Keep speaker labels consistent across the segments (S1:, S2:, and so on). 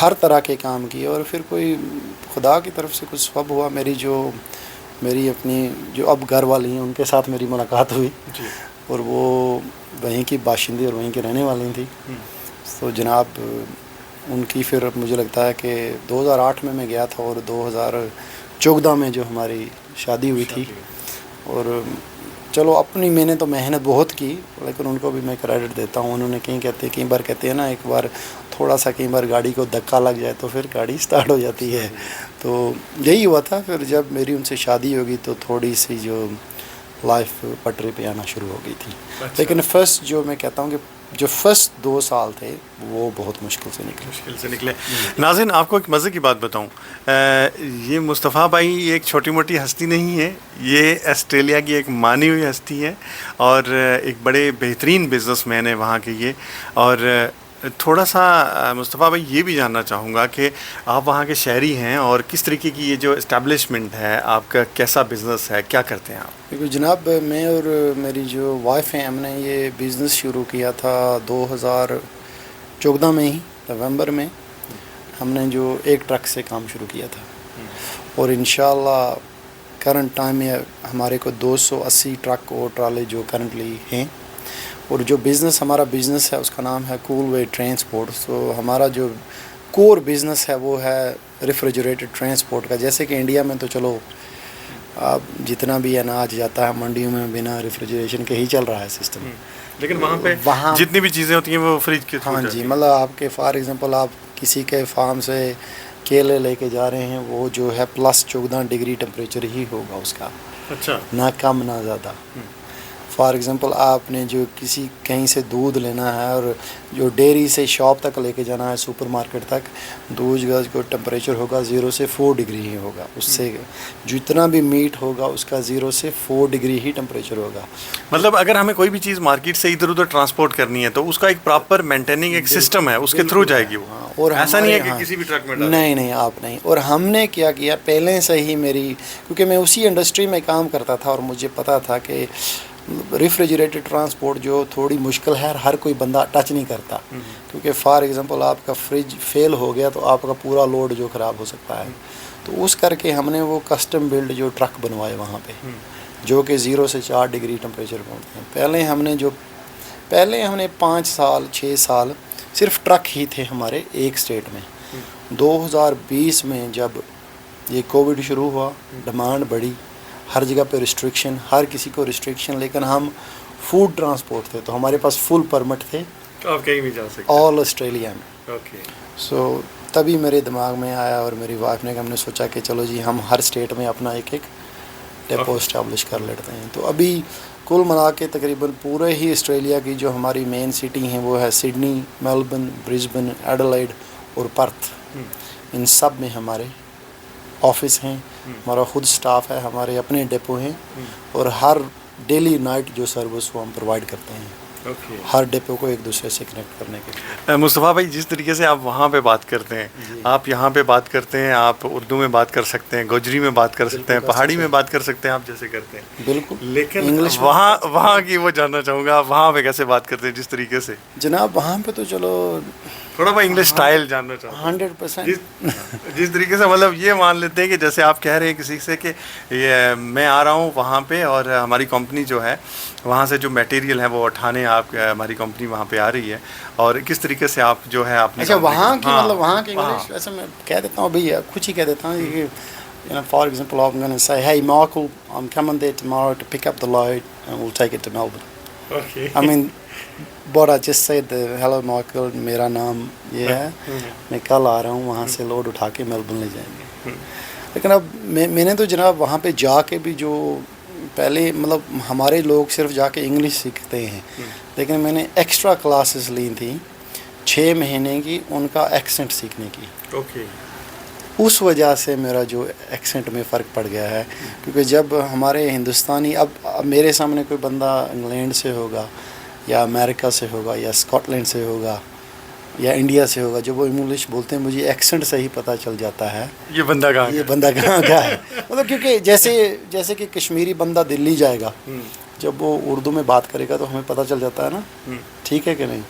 S1: ہر طرح کے کام کیے. اور پھر کوئی خدا کی طرف سے کچھ سبب ہوا، میری اپنی جو اب گھر والی ہیں ان کے ساتھ میری ملاقات ہوئی اور وہ وہیں کی باشندے اور وہیں کے رہنے والی تھی. تو جناب ان کی پھر مجھے لگتا ہے کہ 2008 میں گیا تھا اور 2014 میں جو ہماری شادی ہوئی تھی. اور چلو اپنی میں نے تو محنت بہت کی، لیکن ان کو بھی میں کریڈٹ دیتا ہوں. انہوں نے کئی بار کہتے ہیں نا، ایک بار تھوڑا سا کئی بار گاڑی کو دھکا لگ جائے تو پھر گاڑی سٹارٹ ہو جاتی ہے. تو یہی ہوا تھا. پھر جب میری ان سے شادی ہوگی تو تھوڑی سی جو لائف پٹری پہ آنا شروع ہو گئی تھی. لیکن فرسٹ جو میں کہتا ہوں کہ جو فرسٹ 2 سال تھے وہ بہت مشکل سے نکلے.
S2: ناظرین، آپ کو ایک مزے کی بات بتاؤں، یہ مصطفیٰ بھائی ایک چھوٹی موٹی ہستی نہیں ہے، یہ آسٹریلیا کی ایک مانی ہوئی ہستی ہے اور ایک بڑے بہترین بزنس مین ہے وہاں کے یہ. اور تھوڑا سا مصطفیٰ بھائی یہ بھی جاننا چاہوں گا کہ آپ وہاں کے شہری ہیں اور کس طریقے کی یہ جو اسٹیبلشمنٹ ہے آپ کا، کیسا بزنس ہے، کیا کرتے ہیں آپ؟
S1: کیونکہ جناب میں اور میری جو وائف ہیں، ہم نے یہ بزنس شروع کیا تھا 2014 میں ہی نومبر میں. ہم نے جو ایک ٹرک سے کام شروع کیا تھا اور انشاءاللہ کرنٹ ٹائم میں ہمارے کو 280 ٹرک اور ٹرالے جو کرنٹلی ہیں. اور جو ہمارا بزنس ہے اس کا نام ہے کول وے ٹرانسپورٹ. سو ہمارا جو کور بزنس ہے وہ ہے ریفریجریٹڈ ٹرانسپورٹ کا. جیسے کہ انڈیا میں تو چلو اب جتنا بھی اناج جاتا ہے منڈیوں میں بنا ریفریجریشن کے ہی چل رہا ہے سسٹم،
S2: لیکن وہاں جتنی بھی چیزیں ہوتی ہیں وہ فریج کے تھرو.
S1: ہاں جی، مطلب آپ کے فار ایگزامپل آپ کسی کے فارم سے کیلے لے کے جا رہے ہیں، وہ جو ہے +14 ڈگری ٹمپریچر ہی ہوگا اس کا.
S2: اچھا.
S1: نہ کم نہ زیادہ. فار ایگزامپل آپ نے جو کہیں سے دودھ لینا ہے اور جو ڈیری سے شاپ تک لے کے جانا ہے، سپر مارکیٹ تک، دودھ کا جو ٹمپریچر ہوگا 0 سے 4 ڈگری ہی ہوگا. اس سے جتنا بھی میٹ ہوگا اس کا 0 سے 4 ڈگری ہی ٹمپریچر ہوگا.
S2: مطلب اگر ہمیں کوئی بھی چیز مارکیٹ سے ادھر ادھر ٹرانسپورٹ کرنی ہے تو اس کا ایک پراپر مینٹیننگ ایک سسٹم ہے، اس کے تھرو جائے گی وہ.
S1: اور
S2: ایسا نہیں ہے کہ کسی بھی ٹرک میں
S1: نہیں آپ نہیں. اور ہم نے کیا پہلے سے ہی کیونکہ میں اسی انڈسٹری میں کام کرتا تھا اور مجھے پتا تھا کہ ریفریجریٹڈ ٹرانسپورٹ جو تھوڑی مشکل ہے، ہر کوئی بندہ ٹچ نہیں کرتا. کیونکہ فار ایگزامپل آپ کا فریج فیل ہو گیا تو آپ کا پورا لوڈ جو خراب ہو سکتا ہے. تو اس کر کے ہم نے وہ کسٹم بلڈ جو ٹرک بنوائے وہاں پہ، جو کہ 0 سے 4 ڈگری ٹمپریچر پہنچتے ہیں. پہلے ہم نے 5 سال 6 سال صرف ٹرک ہی تھے ہمارے ایک اسٹیٹ میں. 2020 میں جب یہ کووڈ شروع ہوا، ڈیمانڈ بڑھی، ہر جگہ پہ ریسٹرکشن، ہر کسی کو ریسٹرکشن. لیکن ہم فوڈ ٹرانسپورٹ تھے تو ہمارے پاس فل پرمٹ تھے،
S2: آپ کہیں بھی جا سکتے
S1: آل آسٹریلیا میں.
S2: اوکے.
S1: سو تبھی میرے دماغ میں آیا اور میری وائف نے کہ ہم نے سوچا کہ چلو جی ہم ہر اسٹیٹ میں اپنا ایک ڈیپو اسٹیبلش کر لیتے ہیں. تو ابھی کل ملا کے تقریباً پورے ہی آسٹریلیا کی جو ہماری مین سٹی ہیں وہ ہے سڈنی، میلبرن، برسبن، ایڈیلیڈ اور پرتھ. ان سب میں ہمارے آفس ہیں، ہمارا خود سٹاف ہے، ہمارے اپنے ڈیپو ہیں اور ہر ڈیلی نائٹ جو سروس وہ ہم پرووائڈ کرتے ہیں ہر ڈیپو کو ایک دوسرے سے کنیکٹ کرنے کے لیے.
S2: مصطفیٰ بھائی، جس طریقے سے آپ وہاں پہ بات کرتے ہیں، آپ یہاں پہ بات کرتے ہیں، آپ اردو میں بات کر سکتے ہیں، گوجری میں بات کر سکتے ہیں، پہاڑی میں بات کر سکتے ہیں، آپ جیسے کرتے ہیں.
S1: بالکل.
S2: لیکن وہاں کی وہ جاننا چاہوں گا، وہاں پہ کیسے بات کرتے ہیں جس طریقے سے؟
S1: جناب وہاں پہ تو چلو
S2: تھوڑا بہت انگلش اسٹائل جاننا چاہوں گا.
S1: 100%
S2: جس طریقے سے مطلب یہ مان لیتے ہیں کہ جیسے آپ کہہ رہے ہیں کسی سے کہ یہ میں آ رہا ہوں وہاں پہ اور ہماری کمپنی جو ہے وہاں سے جو میٹیریل ہے وہ اٹھانے آپ ہماری کمپنی وہاں پہ آ رہی ہے، اور کس طریقے سے آپ جو ہے آپ.
S1: اچھا، وہاں کی مطلب وہاں کی انگلش ویسے میں کہہ دیتا ہوں بھائی، کچھ ہی کہہ دیتا ہوں کہ for example I'm going to say, hey Michael, I'm coming there tomorrow to pick up the load and we'll take it to Melbourne.
S2: Okay.
S1: I mean, what I just said, hello Michael, میرا نام یہ ہے، میں کل آ رہا ہوں، وہاں سے لوڈ اٹھا کے میلبرن لے جائیں گے. لیکن اب میں نے تو جناب وہاں پہ جا کے بھی جو پہلے مطلب ہمارے لوگ صرف جا کے انگلش سیکھتے ہیں، لیکن میں نے ایکسٹرا کلاسز لی تھیں 6 مہینے کی ان کا ایکسنٹ سیکھنے کی.
S2: اوکے.
S1: اس وجہ سے میرا جو ایکسنٹ میں فرق پڑ گیا ہے، کیونکہ جب ہمارے ہندوستانی اب میرے سامنے کوئی بندہ انگلینڈ سے ہوگا یا امریکہ سے ہوگا یا اسکاٹ لینڈ سے ہوگا یا انڈیا سے ہوگا، جب وہ انگلش بولتے ہیں مجھے ایکسنٹ سے ہی پتہ چل جاتا ہے
S2: یہ بندہ کہاں
S1: کا ہے. مطلب کیونکہ جیسے کہ کشمیری بندہ دلی جائے گا جب وہ اردو میں بات کرے گا تو ہمیں پتہ چل جاتا ہے نا, ٹھیک ہے کہ نہیں.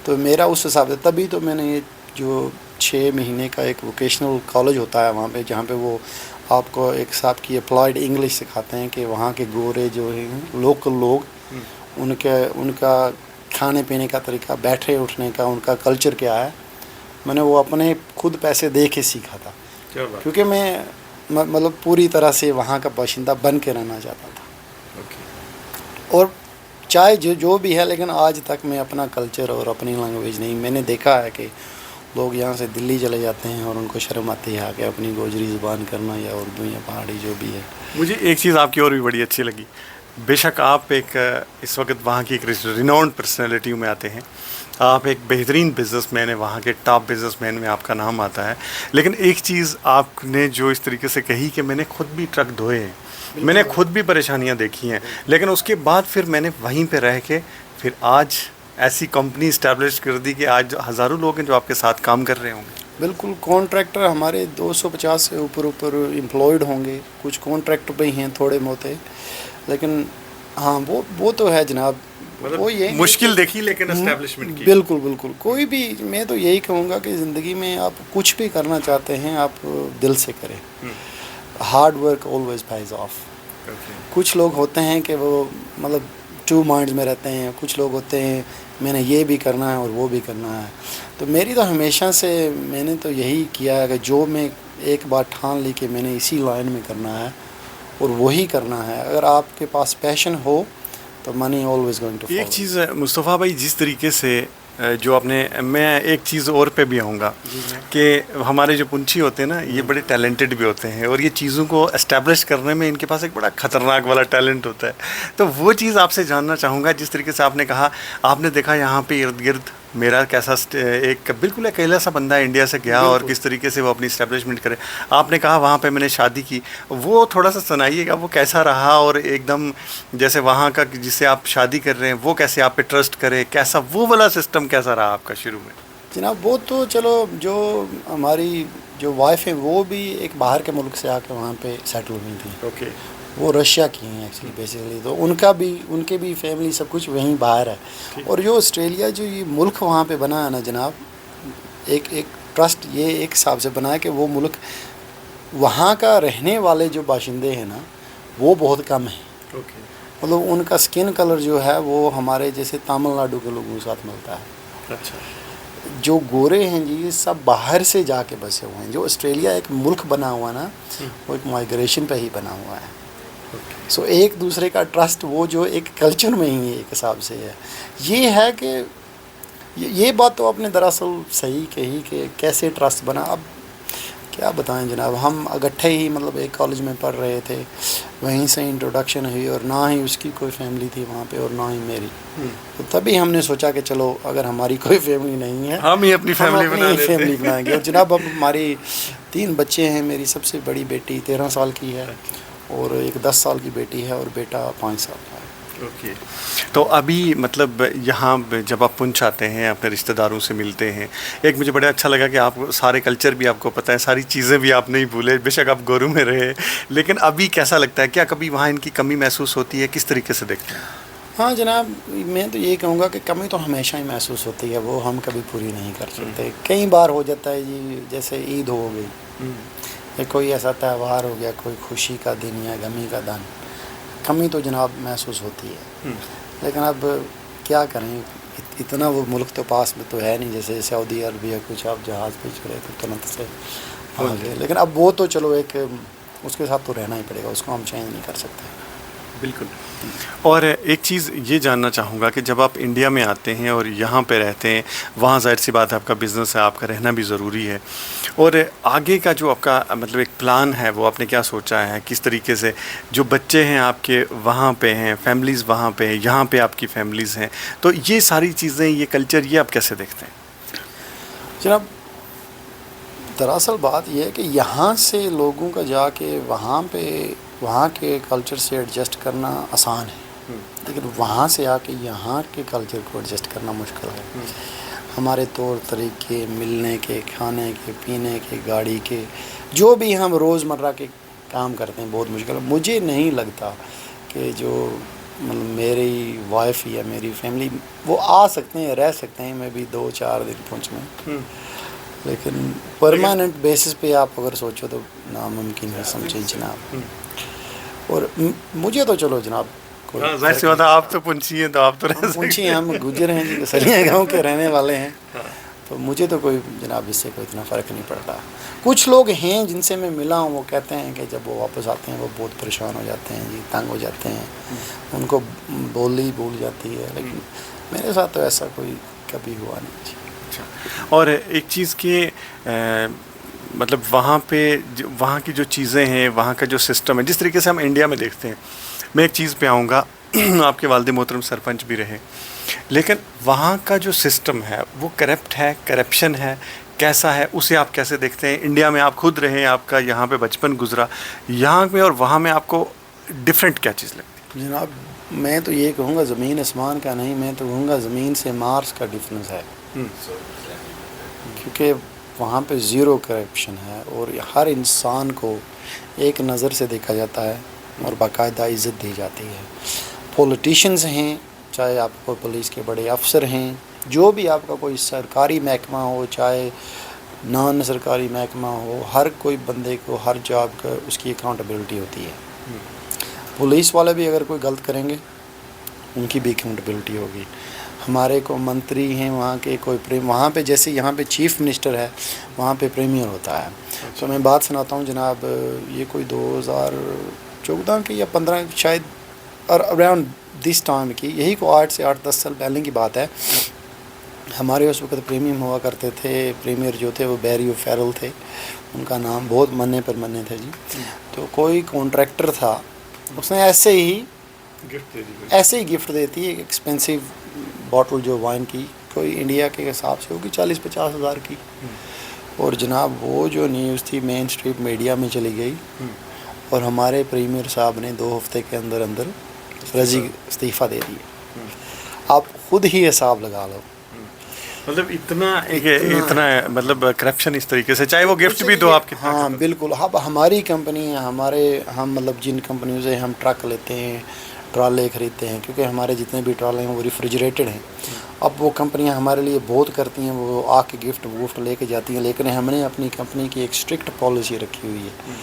S1: تو میرا اس حساب سے تبھی تو میں نے یہ جو 6 مہینے کا ایک ووکیشنل کالج ہوتا ہے وہاں پہ, جہاں پہ وہ آپ کو ایک حساب کی اپلائڈ انگلش سکھاتے ہیں کہ وہاں کے گورے جو ہیں لوکل لوگ ان کا کھانے پینے کا طریقہ, بیٹھے اٹھنے کا, ان کا کلچر کیا ہے, میں نے وہ اپنے خود پیسے دے کے سیکھا تھا, کیونکہ میں مطلب پوری طرح سے وہاں کا باشندہ بن کے رہنا چاہتا تھا. اور چاہے جو بھی ہے, لیکن آج تک میں اپنا کلچر اور اپنی لینگویج نہیں, میں نے دیکھا ہے کہ لوگ یہاں سے دلی چلے جاتے ہیں اور ان کو شرم آتی ہے کہ اپنی گوجری زبان کرنا یا اردو یا پہاڑی جو بھی ہے.
S2: مجھے ایک چیز آپ کی اور بھی بڑی اچھی لگی, بے شک آپ ایک اس وقت وہاں کی ایک ریناؤنڈ پرسنالٹیوں میں آتے ہیں, آپ ایک بہترین بزنس مین ہیں, وہاں کے ٹاپ بزنس مین میں آپ کا نام آتا ہے, لیکن ایک چیز آپ نے جو اس طریقے سے کہی کہ میں نے خود بھی ٹرک دھوئے ہیں, میں نے خود بھی پریشانیاں دیکھی ہیں, لیکن اس کے بعد پھر میں نے وہیں پہ رہ کے پھر آج ایسی کمپنی اسٹیبلش کر دی کہ آج ہزاروں لوگ ہیں جو آپ کے ساتھ کام کر رہے ہوں گے.
S1: بالکل, کانٹریکٹر ہمارے 250 سے اوپر امپلائڈ ہوں گے, کچھ کانٹریکٹر بھی ہیں تھوڑے موتے, لیکن ہاں وہ تو ہے جناب, وہ یہ
S2: مشکل دیکھی لیکن اسٹیبلشمنٹ کی.
S1: بالکل کوئی بھی, میں تو یہی کہوں گا کہ زندگی میں آپ کچھ بھی کرنا چاہتے ہیں آپ دل سے کریں. Hard work always pies of. کچھ لوگ ہوتے ہیں کہ وہ مطلب 2 مائنڈز میں رہتے ہیں, کچھ لوگ ہوتے ہیں میں نے یہ بھی کرنا ہے اور وہ بھی کرنا ہے. تو میری تو ہمیشہ سے میں نے تو یہی کیا ہے کہ جو میں ایک بار ٹھان لی کہ میں نے اسی لائن میں کرنا ہے اور وہی کرنا ہے. اگر آپ کے پاس پیشن ہو تو منی آلویز گوئنگ ٹو فالو.
S2: ایک چیز مصطفیٰ بھائی, جس طریقے سے جو آپ نے, میں ایک چیز اور پہ بھی آؤں گا کہ ہمارے جو پنچھی ہوتے ہیں نا, یہ بڑے ٹیلنٹڈ بھی ہوتے ہیں اور یہ چیزوں کو اسٹیبلش کرنے میں ان کے پاس ایک بڑا خطرناک والا ٹیلنٹ ہوتا ہے. تو وہ چیز آپ سے جاننا چاہوں گا, جس طریقے سے آپ نے کہا, آپ نے دیکھا یہاں پہ ارد گرد میرا کیسا ایک بالکل اکیلا سا بندہ انڈیا سے گیا اور کس طریقے سے وہ اپنی اسٹیبلشمنٹ کرے. آپ نے کہا وہاں پہ میں نے شادی کی, وہ تھوڑا سا سنائیے گا وہ کیسا رہا, اور ایک دم جیسے وہاں کا جس سے آپ شادی کر رہے ہیں وہ کیسے آپ پہ ٹرسٹ کرے, کیسا وہ والا سسٹم کیسا رہا آپ کا شروع میں؟
S1: جناب وہ تو چلو, جو ہماری جو وائف ہیں وہ بھی ایک باہر کے ملک سے آ کے وہاں پہ سیٹل ہوئی تھیں.
S2: اوکے.
S1: وہ رشیا کی ہیں ایکچولی بیسیکلی, تو ان کے بھی فیملی سب کچھ وہیں باہر ہے. اور جو آسٹریلیا جو یہ ملک وہاں پہ بنا ہے نا جناب, ایک ٹرسٹ یہ ایک حساب سے بنا ہے کہ وہ ملک وہاں کا رہنے والے جو باشندے ہیں نا وہ بہت کم ہیں. مطلب ان کا سکن کلر جو ہے وہ ہمارے جیسے تامل ناڈو کے لوگوں کے ساتھ ملتا ہے.
S2: اچھا.
S1: جو گورے ہیں جی سب باہر سے جا کے بسے ہوئے ہیں. جو آسٹریلیا ایک ملک بنا ہوا نا وہ ایک مائگریشن پہ ہی بنا ہوا ہے. سو ایک دوسرے کا ٹرسٹ وہ جو ایک کلچر میں ہی ایک حساب سے ہے. یہ ہے کہ یہ بات تو آپ نے دراصل صحیح کہی کہ کیسے ٹرسٹ بنا. اب کیا بتائیں جناب, ہم اکٹھے ہی مطلب ایک کالج میں پڑھ رہے تھے, وہیں سے انٹروڈکشن ہوئی, اور نہ ہی اس کی کوئی فیملی تھی وہاں پہ اور نہ ہی میری. تو تبھی ہم نے سوچا کہ چلو اگر ہماری کوئی فیملی نہیں ہے
S2: ہم ہی اپنی
S1: فیملی بنائیں گے. اور جناب اب ہماری 3 بچے ہیں. میری سب سے بڑی بیٹی 13 سال کی ہے, اور ایک 10 سال کی بیٹی ہے, اور بیٹا 5 سال کا ہے.
S2: اوکے. تو ابھی مطلب یہاں جب آپ پنچ آتے ہیں اپنے رشتہ داروں سے ملتے ہیں, ایک مجھے بڑا اچھا لگا کہ آپ سارے کلچر بھی آپ کو پتہ ہے, ساری چیزیں بھی آپ نہیں بھولے, بے شک آپ گورو میں رہے, لیکن ابھی کیسا لگتا ہے, کیا کبھی وہاں ان کی کمی محسوس ہوتی ہے, کس طریقے سے دیکھتے ہیں؟
S1: ہاں جناب, میں تو یہ کہوں گا کہ کمی تو ہمیشہ ہی محسوس ہوتی ہے, وہ ہم کبھی پوری نہیں کر سکتے. کئی بار ہو جاتا ہے جی, جیسے عید ہو گئی یا کوئی ایسا تہوار ہو گیا, کوئی خوشی کا دن یا غمی کا دن, کمی تو جناب محسوس ہوتی ہے. لیکن اب کیا کریں, اتنا وہ ملک تو پاس میں تو ہے نہیں, جیسے سعودی عربیہ کچھ آپ جہاز پہ چڑھے تو ترنت سے آ گئے. لیکن اب وہ تو چلو ایک اس کے ساتھ تو رہنا ہی پڑے گا, اس کو ہم چینج نہیں کر سکتے.
S2: بالکل. اور ایک چیز یہ جاننا چاہوں گا کہ جب آپ انڈیا میں آتے ہیں اور یہاں پہ رہتے ہیں, وہاں ظاہر سی بات ہے آپ کا بزنس ہے, آپ کا رہنا بھی ضروری ہے, اور آگے کا جو آپ کا مطلب ایک پلان ہے وہ آپ نے کیا سوچا ہے, کس طریقے سے جو بچے ہیں آپ کے وہاں پہ ہیں, فیملیز وہاں پہ ہیں, یہاں پہ آپ کی فیملیز ہیں, تو یہ ساری چیزیں, یہ کلچر, یہ آپ کیسے دیکھتے ہیں؟
S1: جناب دراصل بات یہ ہے کہ یہاں سے لوگوں کا جا کے وہاں کے کلچر سے ایڈجسٹ کرنا آسان ہے, لیکن وہاں سے آ کے یہاں کے کلچر کو ایڈجسٹ کرنا مشکل ہے. ہمارے طور طریقے, ملنے کے, کھانے کے, پینے کے, گاڑی کے, جو بھی ہم روز مرہ کے کام کرتے ہیں بہت مشکل ہے. مجھے نہیں لگتا کہ جو مطلب میری وائف یا میری فیملی وہ آ سکتے ہیں رہ سکتے ہیں میں بھی 2-4 دن پہنچ میں، لیکن پرماننٹ بیسس پہ آپ اگر سوچو تو ناممکن ہے سمجھیں جناب. اور مجھے تو چلو جناب
S2: ظاہر سی بات ہے آپ تو پنچھی ہیں تو آپ تو
S1: پنچھی ہیں، ہم گجر ہیں جی سریاں گاؤں کے رہنے والے ہیں، تو مجھے تو کوئی جناب اس سے کوئی اتنا فرق نہیں پڑتا. کچھ لوگ ہیں جن سے میں ملا ہوں وہ کہتے ہیں کہ جب وہ واپس آتے ہیں وہ بہت پریشان ہو جاتے ہیں جی، تنگ ہو جاتے ہیں، ان کو بولی بھول جاتی ہے، لیکن میرے ساتھ تو ایسا کوئی کبھی ہوا نہیں جی.
S2: اور ایک چیز کہ مطلب وہاں پہ وہاں کی جو چیزیں ہیں، وہاں کا جو سسٹم ہے، جس طریقے سے ہم انڈیا میں دیکھتے ہیں، میں ایک چیز پہ آؤں گا، آپ کے والد محترم سرپنچ بھی رہے، لیکن وہاں کا جو سسٹم ہے وہ کرپٹ ہے، کرپشن ہے، کیسا ہے، اسے آپ کیسے دیکھتے ہیں؟ انڈیا میں آپ خود رہے، آپ کا یہاں پہ بچپن گزرا، یہاں میں اور وہاں میں آپ کو ڈفرینٹ کیا چیز لگتی ہے؟
S1: جناب میں تو یہ کہوں گا زمین آسمان کا نہیں، میں تو کہوں گا زمین سے مارس کا ڈفرینس ہے، کیونکہ وہاں پہ زیرو کرپشن ہے اور ہر انسان کو ایک نظر سے دیکھا جاتا ہے اور باقاعدہ عزت دی جاتی ہے. پولیٹیشینز ہیں، چاہے آپ کو پولیس کے بڑے افسر ہیں، جو بھی آپ کا کوئی سرکاری محکمہ ہو چاہے نان سرکاری محکمہ ہو، ہر کوئی بندے کو ہر جاب کا اس کی اکاؤنٹیبلٹی ہوتی ہے. پولیس والے بھی اگر کوئی غلط کریں گے ان کی بھی اکاؤنٹیبلٹی ہوگی. ہمارے کو منتری ہیں وہاں کے کوئی وہاں پہ جیسے یہاں پہ چیف منسٹر ہے وہاں پہ پریمیئر ہوتا ہے. تو میں بات سناتا ہوں جناب، یہ کوئی 2014 کی یا 15 شاید اور اراؤنڈ دس ٹائم کی، یہی کو 8 سے 10 سال پہلے کی بات ہے. ہمارے اس وقت پریمیم ہوا کرتے تھے، پریمیئر جو تھے وہ بیری فیرل تھے، ان کا نام بہت مننے پر مننے تھے جی. تو کوئی کانٹریکٹر تھا، اس نے ایسے ہی گفٹ دیتی ایک ایکسپینسو باٹل جو وائن کی، کوئی انڈیا کے حساب سے ہوگی 40-50 ہزار کی. اور جناب وہ جو نیوز تھی مین اسٹریٹ میڈیا میں چلی گئی اور ہمارے پریمیئر صاحب نے 2 ہفتے کے اندر استعفیٰ دے دیے. آپ خود ہی حساب لگا لو،
S2: مطلب اتنا مطلب کرپشن اس طریقے سے، چاہے وہ گفٹ بھی دو آپ کے.
S1: ہاں بالکل. اب ہماری کمپنی ہے، ہم مطلب جن کمپنیوں سے ہم ٹرک لیتے ہیں، ٹرالے خریدتے ہیں، کیونکہ ہمارے جتنے بھی ٹرالے ہیں وہ ریفریجریٹڈ ہیں. اب وہ کمپنیاں ہمارے لیے بہت کرتی ہیں، وہ آ کے گفٹ لے کے جاتی ہیں، لیکن ہم نے اپنی کمپنی کی ایک اسٹرکٹ پالیسی رکھی ہوئی ہے،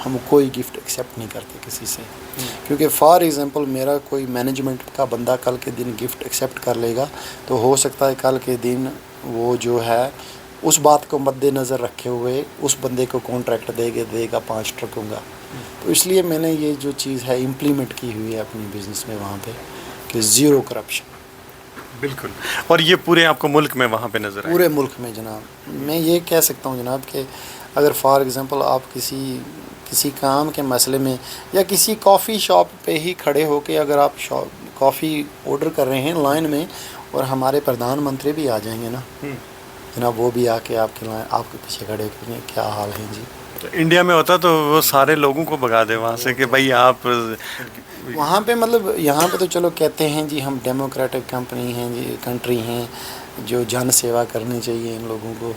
S1: ہم کوئی گفٹ ایکسیپٹ نہیں کرتے کسی سے. کیونکہ فار ایگزامپل میرا کوئی مینجمنٹ کا بندہ کل کے دن گفٹ ایکسیپٹ کر لے گا تو ہو سکتا ہے کل کے دن وہ جو ہے اس بات کو مد نظر رکھے ہوئے اس بندے کو کانٹریکٹ دے گا 5 ٹرکوں کا. تو اس لیے میں نے یہ جو چیز ہے امپلیمنٹ کی ہوئی ہے اپنی بزنس میں وہاں پہ کہ زیرو کرپشن.
S2: بالکل. اور یہ پورے آپ کو ملک میں وہاں پہ نظر آئے؟
S1: پورے ملک میں جناب. میں یہ کہہ سکتا ہوں جناب کہ اگر فار ایگزامپل آپ کسی کام کے مسئلے میں یا کسی کافی شاپ پہ ہی کھڑے ہو کے اگر آپ کافی آرڈر کر رہے ہیں لائن میں اور ہمارے پردھان منتری بھی آ جائیں گے نا جناب، وہ بھی آ کے آپ کے پیچھے کھڑے کریں گے کیا حال ہے جی.
S2: تو انڈیا میں ہوتا تو وہ سارے لوگوں کو بھگا دے وہاں سے کہ بھائی آپ
S1: وہاں پہ مطلب یہاں پہ تو چلو کہتے ہیں جی ہم ڈیموکریٹک کمپنی ہیں جی، کنٹری ہیں جو جن سیوا کرنی چاہیے ان لوگوں کو.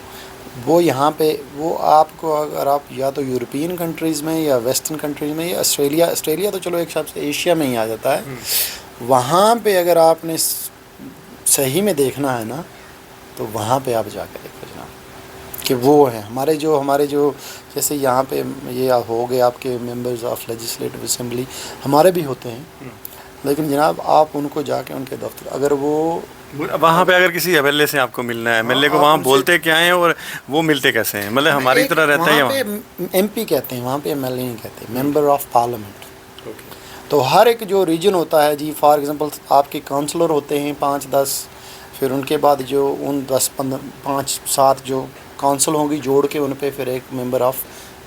S1: وہ یہاں پہ وہ آپ کو اگر آپ یا تو یورپین کنٹریز میں یا ویسٹرن کنٹریز میں یا آسٹریلیا تو چلو ایک حساب سے ایشیا میں ہی آ جاتا ہے، وہاں پہ اگر آپ نے صحیح میں دیکھنا ہے نا تو وہاں پہ آپ جا کے دیکھو جناب کہ وہ ہیں ہمارے جو جیسے یہاں پہ یہ ہو گئے آپ کے ممبرز آف لیجسلیٹو اسمبلی ہمارے بھی ہوتے ہیں، لیکن جناب آپ ان کو جا کے ان کے دفتر اگر وہ
S2: وہاں پہ اگر کسی ایم ایل اے سے آپ کو ملنا ہے، ایم ایل اے کو وہاں بولتے کیا ہیں اور وہ ملتے کیسے ہیں؟ مطلب ہماری طرح رہتا ہے
S1: وہاں پہ ایم پی کہتے ہیں، وہاں پہ ایم ایل اے نہیں کہتے، ممبر آف پارلیمنٹ. تو ہر ایک جو ریجن ہوتا ہے جی، فار ایگزامپل آپ کے کاؤنسلر ہوتے ہیں 5-10، پھر ان کے بعد جو ان 5-7 جو کاؤنسل ہوں گی جوڑ کے ان پہ پھر ایک ممبر آف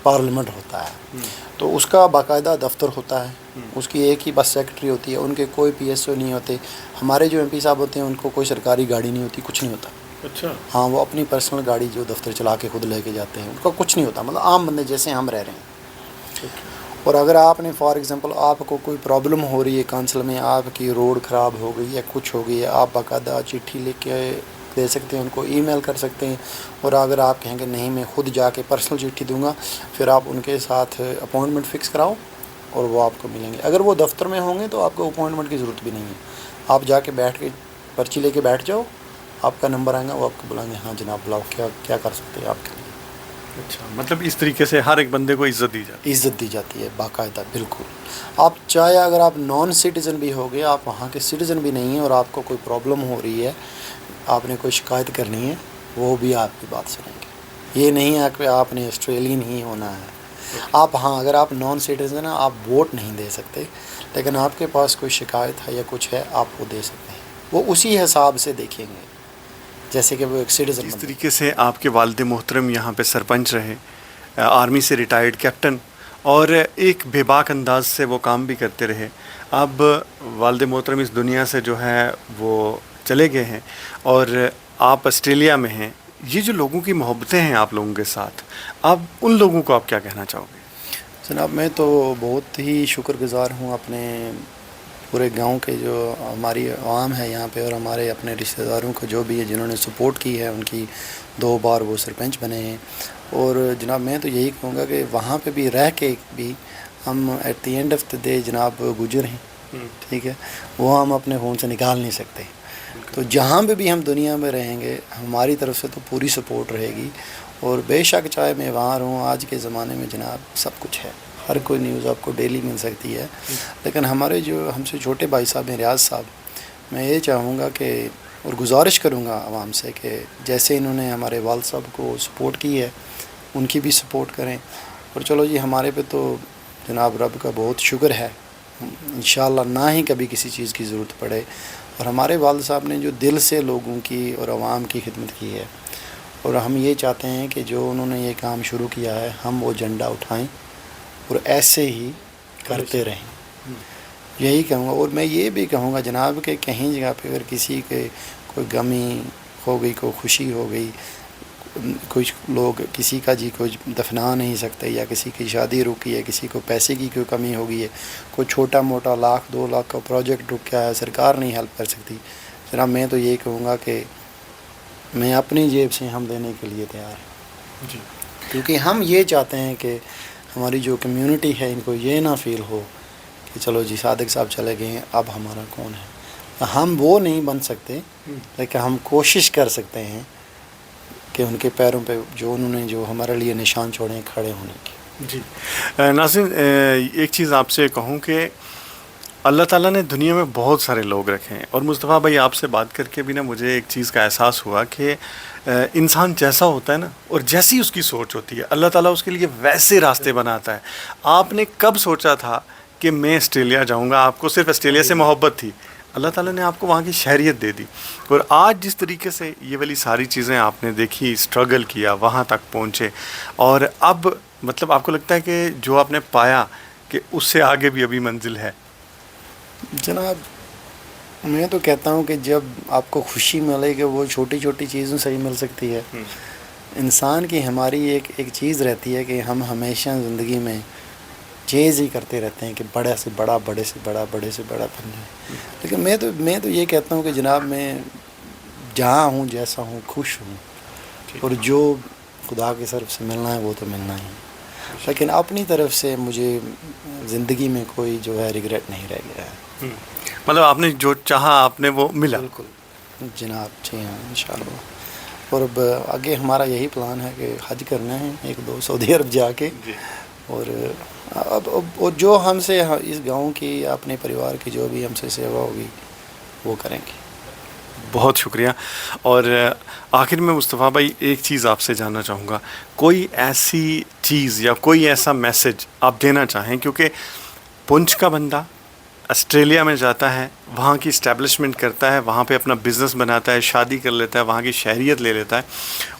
S1: پارلیمنٹ ہوتا ہے. تو اس کا باقاعدہ دفتر ہوتا ہے، اس کی ایک ہی بس سیکرٹری ہوتی ہے، ان کے کوئی پی ایس او نہیں ہوتے. ہمارے جو ایم پی صاحب ہوتے ہیں ان کو کوئی سرکاری گاڑی نہیں ہوتی، کچھ نہیں ہوتا.
S2: اچھا.
S1: ہاں وہ اپنی پرسنل گاڑی جو دفتر چلا کے خود لے کے جاتے ہیں، ان کا کچھ نہیں ہوتا، مطلب عام بندے جیسے ہم رہ رہے ہیں. اور اگر آپ نے فار ایگزامپل آپ کو کوئی پرابلم ہو رہی ہے کونسل میں، آپ کی روڈ خراب ہو گئی ہے کچھ ہو گئی ہے، آپ باقاعدہ چٹھی لکھ کے دے سکتے ہیں، ان کو ای میل کر سکتے ہیں. اور اگر آپ کہیں گے نہیں میں خود جا کے پرسنل چٹھی دوں گا، پھر آپ ان کے ساتھ اپوائنٹمنٹ فکس کراؤ اور وہ آپ کو ملیں گے. اگر وہ دفتر میں ہوں گے تو آپ کو اپوائنٹمنٹ کی ضرورت بھی نہیں ہے. آپ جا کے بیٹھ کے پرچی لے کے بیٹھ جاؤ, آپ کا نمبر آئے گا, وہ آپ کو بلائیں گے, ہاں جناب بلاؤ, کیا کر سکتے ہیں آپ کے لیے.
S2: اچھا, مطلب اس طریقے سے ہر ایک بندے کو عزت دی جاتی
S1: عزت دی جاتی ہے باقاعدہ. بالکل. آپ چاہے اگر آپ نان سٹیزن بھی ہو گئے, آپ وہاں کے سٹیزن بھی نہیں ہیں, اور آپ کو کوئی پرابلم ہو رہی ہے, آپ نے کوئی شکایت کرنی ہے, وہ بھی آپ کی بات سنیں گے. یہ نہیں ہے کہ آپ نے آسٹریلین ہی ہونا ہے. آپ ہاں اگر آپ نان سٹیزن ہیں, آپ ووٹ نہیں دے سکتے, لیکن آپ کے پاس کوئی شکایت ہے یا کچھ ہے, آپ وہ دے سکتے ہیں. وہ اسی حساب سے دیکھیں گے جیسے کہ وہ ایک سٹیزن.
S2: اس طریقے سے آپ کے والد محترم یہاں پہ سرپنچ رہے, آرمی سے ریٹائرڈ کیپٹن, اور ایک بے باک انداز سے وہ کام بھی کرتے رہے. اب والد محترم اس دنیا سے جو ہے وہ چلے گئے ہیں, اور آپ آسٹریلیا میں ہیں. یہ جو لوگوں کی محبتیں ہیں آپ لوگوں کے ساتھ, اب ان لوگوں کو آپ کیا کہنا چاہو گے؟
S1: جناب میں تو بہت ہی شکر گزار ہوں اپنے پورے گاؤں کے جو ہماری عوام ہے یہاں پہ, اور ہمارے اپنے رشتہ داروں کو جو بھی ہے جنہوں نے سپورٹ کی ہے, ان کی 2 بار وہ سرپنچ بنے ہیں. اور جناب میں تو یہی کہوں گا کہ وہاں پہ بھی رہ کے بھی ہم at the end of the day جناب گجر ہیں, ٹھیک ہے, وہ ہم اپنے خون سے نکال نہیں سکتے. تو جہاں پہ بھی ہم دنیا میں رہیں گے, ہماری طرف سے تو پوری سپورٹ رہے گی. اور بے شک چاہے میں وہاں رہوں, آج کے زمانے میں جناب سب کچھ ہے, ہر کوئی نیوز آپ کو ڈیلی مل سکتی ہے. لیکن ہمارے جو ہم سے چھوٹے بھائی صاحب ہیں ریاض صاحب, میں یہ چاہوں گا کہ اور گزارش کروں گا عوام سے کہ جیسے انہوں نے ہمارے والد صاحب کو سپورٹ کی ہے, ان کی بھی سپورٹ کریں. اور چلو جی ہمارے پہ تو جناب رب کا بہت شکر ہے, انشاءاللہ نہ ہی کبھی کسی چیز کی ضرورت پڑے. اور ہمارے والد صاحب نے جو دل سے لوگوں کی اور عوام کی خدمت کی ہے, اور ہم یہ چاہتے ہیں کہ جو انہوں نے یہ کام شروع کیا ہے ہم وہ جھنڈا اٹھائیں اور ایسے ہی کرتے رہیں. یہی کہوں گا. اور میں یہ بھی کہوں گا جناب کہ کہیں جگہ پہ اگر کسی کے کوئی غمی ہو گئی, کوئی خوشی ہو گئی, کچھ لوگ کسی کا جی کوئی دفنا نہیں سکتے, یا کسی کی شادی رکی ہے, کسی کو پیسے کی کوئی کمی ہو گئی ہے, کوئی چھوٹا موٹا 1 لاکھ 2 لاکھ کا پروجیکٹ رک گیا ہے, سرکار نہیں ہیلپ کر سکتی, جناب میں تو یہ کہوں گا کہ میں اپنی جیب سے ہم دینے کے لیے تیار ہوں.
S2: جی,
S1: کیونکہ ہم یہ چاہتے ہیں کہ ہماری جو کمیونٹی ہے ان کو یہ نہ فیل ہو کہ چلو جی صادق صاحب چلے گئے ہیں, اب ہمارا کون ہے. ہم وہ نہیں بن سکتے, لیکن ہم کوشش کر سکتے ہیں کہ ان کے پیروں پہ جو انہوں نے جو ہمارے لیے نشان چھوڑے ہیں کھڑے ہونے کی.
S2: جی ناظرین, ایک چیز آپ سے کہوں کہ اللہ تعالیٰ نے دنیا میں بہت سارے لوگ رکھے ہیں, اور مصطفیٰ بھائی آپ سے بات کر کے بھی نا مجھے ایک چیز کا احساس ہوا کہ انسان جیسا ہوتا ہے نا, اور جیسی اس کی سوچ ہوتی ہے, اللہ تعالیٰ اس کے لیے ویسے راستے بناتا ہے. آپ نے کب سوچا تھا کہ میں آسٹریلیا جاؤں گا؟ آپ کو صرف آسٹریلیا سے محبت تھی, اللہ تعالیٰ نے آپ کو وہاں کی شہریت دے دی, اور آج جس طریقے سے یہ والی ساری چیزیں آپ نے دیکھی, اسٹرگل کیا, وہاں تک پہنچے, اور اب مطلب آپ کو لگتا ہے کہ جو آپ نے پایا کہ اس سے آگے بھی ابھی منزل ہے؟
S1: جناب میں تو کہتا ہوں کہ جب آپ کو خوشی ملے کہ وہ چھوٹی چھوٹی چیزوں سے ہی مل سکتی ہے. انسان کی ہماری ایک چیز رہتی ہے کہ ہم ہمیشہ زندگی میں چیز ہی کرتے رہتے ہیں کہ بڑے سے بڑا, بڑے سے بڑا, بڑے سے بڑا بن جائے. لیکن میں تو یہ کہتا ہوں کہ جناب میں جہاں ہوں جیسا ہوں خوش ہوں, اور جو خدا کی طرف سے ملنا ہے وہ تو ملنا ہی, لیکن اپنی طرف سے مجھے زندگی میں کوئی جو ہے ریگریٹ نہیں رہ گیا ہے.
S2: مطلب آپ نے جو چاہا آپ نے وہ ملا.
S1: بالکل جناب, جی ہاں انشاءاللہ. اور اب آگے ہمارا یہی پلان ہے کہ حج کرنا ہے 1-2 سعودی عرب جا کے, اور جو ہم سے اس گاؤں کی اپنے پریوار کی جو بھی ہم سے سیوا ہوگی وہ کریں گے.
S2: بہت شکریہ. اور آخر میں مصطفیٰ بھائی ایک چیز آپ سے جاننا چاہوں گا, کوئی ایسی چیز یا کوئی ایسا میسج آپ دینا چاہیں, کیونکہ پنچ کا بندہ آسٹریلیا میں جاتا ہے, وہاں کی اسٹیبلشمنٹ کرتا ہے, وہاں پہ اپنا بزنس بناتا ہے, شادی کر لیتا ہے, وہاں کی شہریت لے لیتا ہے,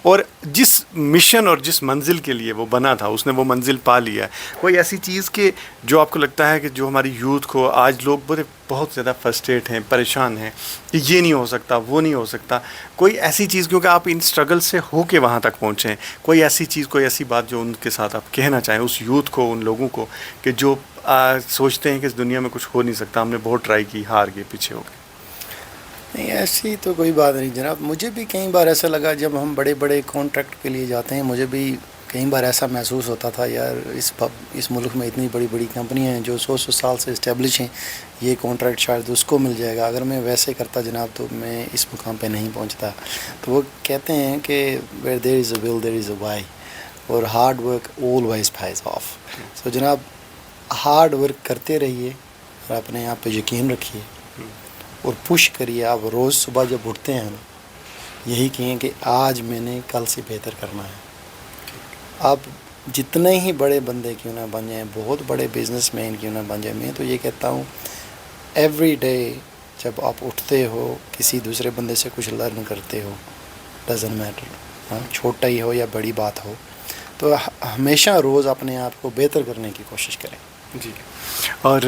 S2: اور جس مشن اور جس منزل کے لیے وہ بنا تھا اس نے وہ منزل پا لیا ہے. کوئی ایسی چیز کہ جو آپ کو لگتا ہے کہ جو ہماری یوتھ کو, آج لوگ بہت زیادہ فرسٹریٹ ہیں, پریشان ہیں کہ یہ نہیں ہو سکتا, وہ نہیں ہو سکتا, کوئی ایسی چیز, کیونکہ آپ ان اسٹرگل سے ہو کے وہاں تک پہنچے ہیں, کوئی ایسی چیز, کوئی ایسی بات جو ان کے ساتھ آپ کہنا چاہیں اس یوتھ کو, ان لوگوں کو کہ جو سوچتے ہیں کہ اس دنیا میں کچھ ہو نہیں سکتا, ہم نے بہت ٹرائی کی, ہار گئے, پیچھے ہو گئے؟
S1: نہیں ایسی تو کوئی بات نہیں جناب. مجھے بھی کئی بار ایسا لگا جب ہم بڑے بڑے کانٹریکٹ کے لیے جاتے ہیں, مجھے بھی کئی بار ایسا محسوس ہوتا تھا یار اس ملک میں اتنی بڑی بڑی کمپنیاں ہیں جو 100 سال سے اسٹیبلش ہیں، یہ کانٹریکٹ شاید اس کو مل جائے گا، اگر میں ویسے کرتا جناب تو میں اس مقام پہ نہیں پہنچتا. تو وہ کہتے ہیں کہ where there is a will there is a why، اور hard work always pays off. سو جناب ہارڈ ورک کرتے رہیے اور اپنے آپ پہ یقین رکھیے اور پش کریے. آپ روز صبح جب اٹھتے ہیں نا، یہی کہیں کہ آج میں نے کل سے بہتر کرنا ہے. آپ جتنے ہی بڑے بندے کیوں نہ بن جائیں، بہت بڑے بزنس مین کیوں نہ بن جائیں، میں تو یہ کہتا ہوں ایوری ڈے جب آپ اٹھتے ہو کسی دوسرے بندے سے کچھ لرن کرتے ہو، ڈزنٹ میٹر چھوٹا ہی ہو یا بڑی بات ہو، تو ہمیشہ روز اپنے آپ کو بہتر کرنے کی کوشش کریں.
S2: جی. اور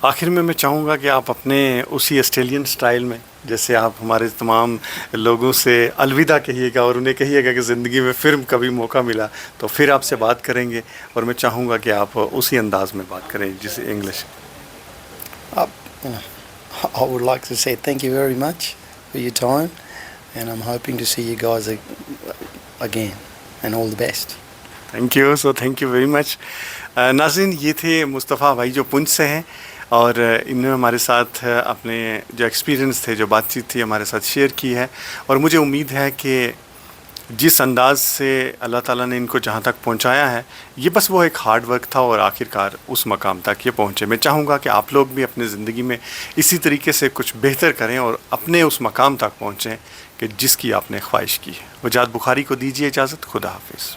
S2: آخر میں چاہوں گا کہ آپ اپنے اسی آسٹریلین سٹائل میں، جیسے آپ ہمارے تمام لوگوں سے الوداع کہیے گا اور انہیں کہیے گا کہ زندگی میں پھر کبھی موقع ملا تو پھر آپ سے بات کریں گے، اور میں چاہوں گا کہ آپ اسی انداز میں بات کریں جسے English.
S1: I would like to say thank you very much for your time and I'm hoping to see you guys again and all the best.
S2: Thank you. So thank you very much. ناظرین، یہ تھے مصطفیٰ بھائی جو پنچ سے ہیں، اور انہوں نے ہمارے ساتھ اپنے جو ایکسپیرینس تھے، جو بات چیت تھی، ہمارے ساتھ شیئر کی ہے. اور مجھے امید ہے کہ جس انداز سے اللہ تعالیٰ نے ان کو جہاں تک پہنچایا ہے، یہ بس وہ ایک ہارڈ ورک تھا اور آخر کار اس مقام تک یہ پہنچے. میں چاہوں گا کہ آپ لوگ بھی اپنے زندگی میں اسی طریقے سے کچھ بہتر کریں اور اپنے اس مقام تک پہنچیں کہ جس کی آپ نے خواہش کی ہے. وجاد بخاری کو دیجیے اجازت. خدا حافظ.